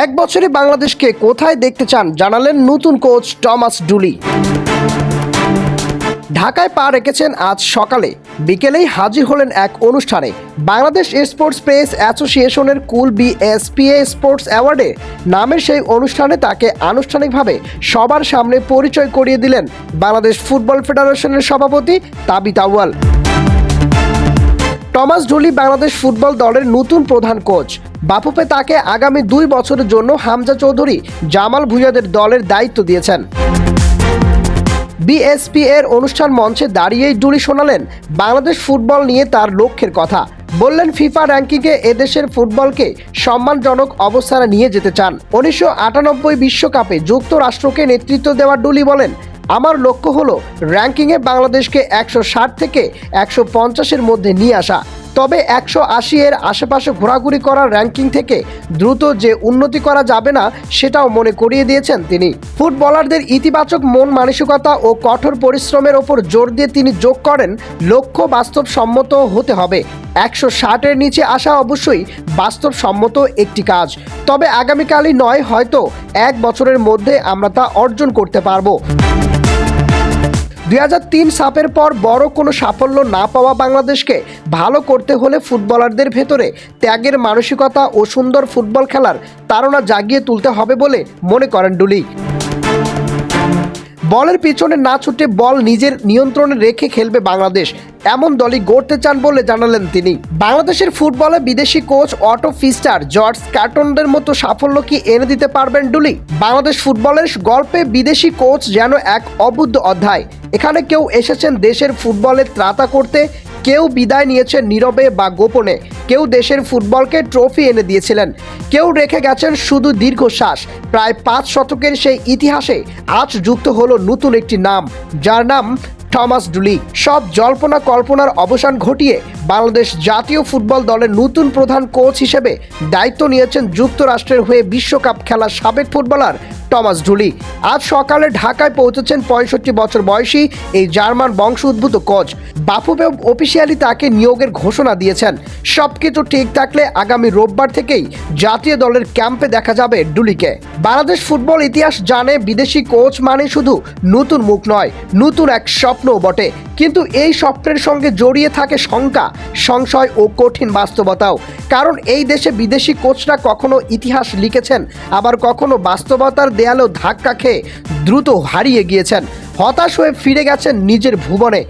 এক বছরে বাংলাদেশকে কোথায় দেখতে চান জানালেন নতুন কোচ টমাস ডুলি। ঢাকায় পা রেখেছেন আজ সকালে, বিকেলেই হাজির হলেন এক অনুষ্ঠানে। বাংলাদেশ স্পোর্টস প্রেস অ্যাসোসিয়েশনের কুল বিএসপিএ স্পোর্টস অ্যাওয়ার্ডে নামের সেই অনুষ্ঠানে তাকে আনুষ্ঠানিকভাবে সবার সামনে পরিচয় করিয়ে দিলেন বাংলাদেশ ফুটবল ফেডারেশনের সভাপতি তাবিথ আউয়াল। টমাস ডুলি বাংলাদেশ ফুটবল দলের নতুন প্রধান কোচ। বাফুফে তাকে আগামী 2 বছরের জন্য হামজা চৌধুরী, জামাল ভুঁইয়াদের দলের দায়িত্ব দিয়েছেন। বিএসপি এর অনুষ্ঠান মঞ্চে দাঁড়িয়েই ডুলি শোনালেন বাংলাদেশ ফুটবল নিয়ে তার লক্ষ্যের কথা। বললেন, ফিফা র্যাঙ্কিংয়ে এদেশের ফুটবলকে সম্মানজনক অবস্থানে নিয়ে যেতে চান। 1998 বিশ্বকাপে যুক্তরাষ্ট্রকে নেতৃত্ব দেওয়া ডুলি বলেন, আমার লক্ষ্য হলো র্যাঙ্কিংয়ে বাংলাদেশকে 160 থেকে 150-এর মধ্যে নিয়ে আসা। তবে 180 এর আশেপাশে ঘোরাঘুরি করার র্যাঙ্কিং থেকে দ্রুত যে উন্নতি করা যাবে না সেটাও মনে করিয়ে দিয়েছেন তিনি। ফুটবলারদের ইতিবাচক মন মানসিকতা ও কঠোর পরিশ্রমের ওপর জোর দিয়ে তিনি যোগ করেন, লক্ষ্য বাস্তবসম্মত হতে হবে। 160-এর নিচে আসা অবশ্যই বাস্তবসম্মত একটি কাজ, তবে আগামীকালই নয়, হয়তো 1 বছরের মধ্যে আমরা তা অর্জন করতে পারবো। 2003 সাপের পর বড় কোনো সাফল্য না পাওয়া বাংলাদেশকে ভালো করতে হলে ফুটবলারদের ভেতরে ত্যাগের মানসিকতা ও সুন্দর ফুটবল খেলার তাড়না জাগিয়ে তুলতে হবে বলে মনে করেন ডুলি। বলের পিছনে না ছুটে বল নিজের নিয়ন্ত্রণে রেখে খেলবে বাংলাদেশ, এমন দলই গড়তে চান বলে জানালেন তিনি। বাংলাদেশের ফুটবলে বিদেশি কোচ অটো ফিস্টার, জর্জ কার্টনদের মতো সাফল্য কি এনে দিতে পারবেন ডুলি? বাংলাদেশ ফুটবলের গল্পে বিদেশি কোচ যেন এক অবুদ্ধ অধ্যায়। এখানে কেউ এসেছেন দেশের ফুটবলের ত্রাতা করতে, কেউ বিদায় নিয়েছেন নীরবে বা গোপনে, কেউ দেশের ফুটবলকে ট্রফি এনে দিয়েছিলেন, কেউ রেখে গেছেন শুধু দীর্ঘশ্বাস। প্রায় 5 শতকের সেই ইতিহাসে আজ যুক্ত হলো নতুন একটি নাম, যার নাম টমাস ডুলি। সব জল্পনা কল্পনার অবসান ঘটিয়ে বাংলাদেশ জাতীয় ফুটবল দলের নতুন প্রধান কোচ হিসেবে দায়িত্ব নিয়েছেন যুক্তরাষ্ট্রের হয়ে বিশ্বকাপ খেলার সাবেক ফুটবলার টমাস ডুলি। আজ সকালে ঢাকায় পৌঁছেছেন 65 বছর বয়সী এই জার্মান বংশোদ্ভূত কোচ। বাফুফে অফিসিয়ালি তাকে নিয়োগের ঘোষণা দিয়েছেন। সবকিছু ঠিক থাকলে আগামী রোববার থেকেই জাতীয় দলের ক্যাম্পে দেখা যাবে ডুলিকে। বাংলাদেশ ফুটবল ইতিহাস জানে, বিদেশি কোচ মানে শুধু নতুন মুখ নয়, নতুন এক স্বপ্নও বটে। কিন্তু এই স্বপ্নের সঙ্গে জড়িয়ে থাকে শঙ্কা, সংশয় ও কঠিন বাস্তবতাও। কারণ এই দেশে বিদেশি কোচরা কখনো ইতিহাস লিখেছেন, আবার কখনো বাস্তবতার দেয়ালেও ধাক্কা খেয়ে দ্রুত হারিয়ে গিয়েছেন, হতাশ হয়ে ফিরে গেছেন নিজের ভুবনে।